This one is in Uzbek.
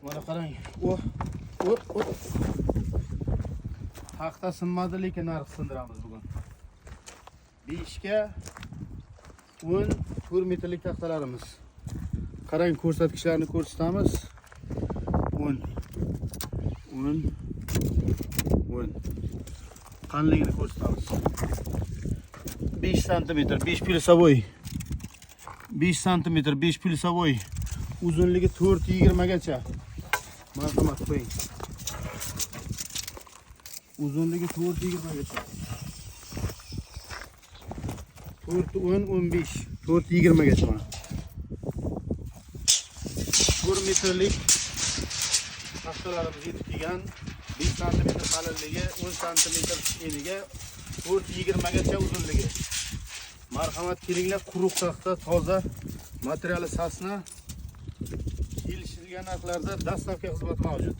Mana qarang. Taxta sinmadi, lekin narx sindiramiz bugun. 5 ga 14 metrlik taxtalarimiz. Qarang, ko'rsatkichlarni ko'rsatamiz. 10. Qanligini ko'rsatamiz. 5 sm, 5 plyusovoy. 5 sm, 5 plyusovoy. Uzunligi 4.20 gacha. Marhamat qo'ying. Uzunligi 4.20 gacha. 4.10, 15, 4.20 gacha mana. 1 metrlik taxtalarimiz yetib kelgan. 5 sm qalinligi, 10 sm eniga, 4.20 gacha uzunligi. Marhamat kelinglar, quruq taxta, toza, materiali sasna. Kelishilgan narxlarda dastavka xizmati mavjud.